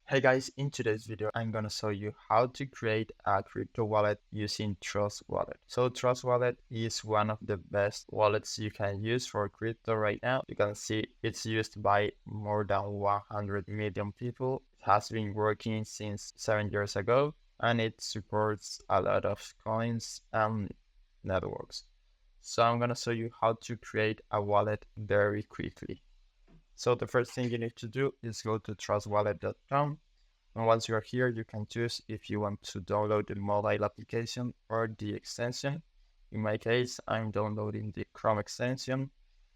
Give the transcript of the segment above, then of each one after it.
Hey guys, in today's video, I'm gonna show you how to create a crypto wallet using Trust Wallet. So Trust Wallet is one of the best wallets you can use for crypto right now. You can see it's used by more than 100 million people. It has been working since 7 years ago, and it supports a lot of coins and networks. So I'm gonna show you how to create a wallet very quickly. So the first thing you need to do is go to trustwallet.com. And once you're here, you can choose if you want to download the mobile application or the extension. In my case, I'm downloading the Chrome extension,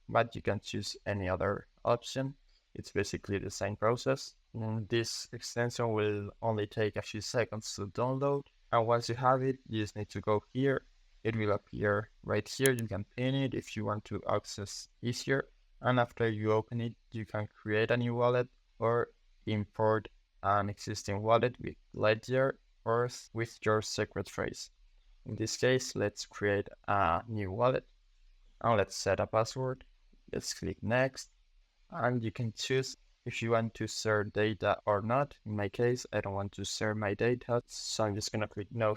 but you can choose any other option. It's basically the same process. And this extension will only take a few seconds to download. And once you have it, you just need to go here. It will appear right here. You can pin it if you want to access easier. And after you open it, you can create a new wallet or import an existing wallet with Ledger or with your secret phrase. In this case, let's create a new wallet and let's set a password. Let's click next, and you can choose if you want to share data or not. In my case, I don't want to share my data, so I'm just gonna click no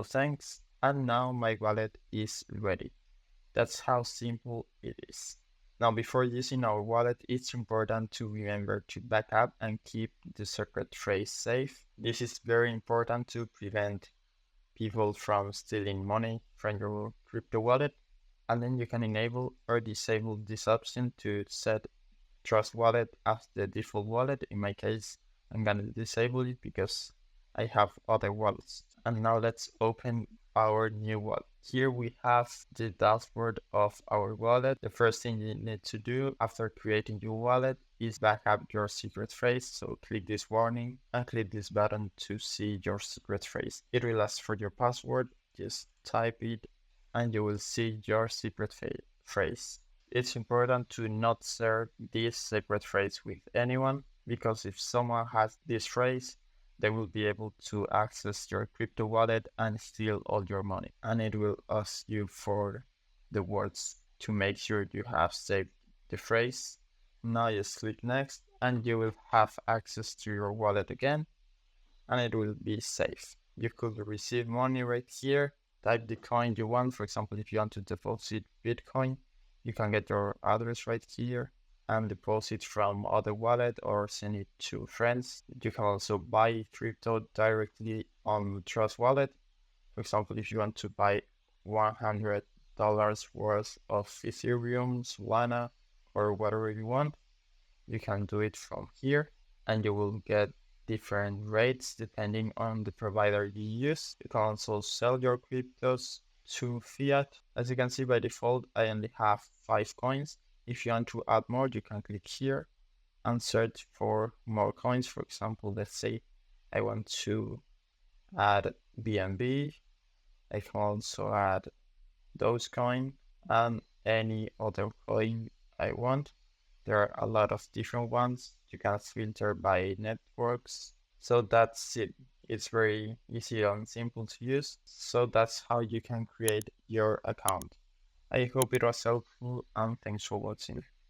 thanks. And now my wallet is ready. That's how simple it is. Now, before using our wallet, it's important to remember to back up and keep the secret phrase safe. This is very important to prevent people from stealing money from your crypto wallet. And then you can enable or disable this option to set Trust Wallet as the default wallet. In my case, I'm gonna disable it because I have other wallets. And now let's open our new wallet. Here we have the dashboard of our wallet. The first thing you need to do after creating your wallet is back up your secret phrase. So click this warning and click this button to see your secret phrase. It will ask for your password. Just type it and you will see your secret phrase. It's important to not share this secret phrase with anyone, because if someone has this phrase, they will be able to access your crypto wallet and steal all your money. And it will ask you for the words to make sure you have saved the phrase. Now just click next and you will have access to your wallet again, and it will be safe. You could receive money right here. Type the coin you want. For example, if you want to deposit Bitcoin, you can get your address right here and deposit from other wallet or send it to friends. You can also buy crypto directly on Trust Wallet. For example, if you want to buy $100 worth of ethereum, solana, or whatever you want, you can do it from here, and you will get different rates depending on the provider you use. You can also sell your cryptos to fiat. As you can see, by default, I only have 5 coins. If you want to add more, you can click here and search for more coins. For example, let's say I want to add BNB. I can also add Dogecoin and any other coin I want. There are a lot of different ones. You can filter by networks. So that's it. It's very easy and simple to use. So that's how you can create your account. I hope it was helpful and thanks for watching.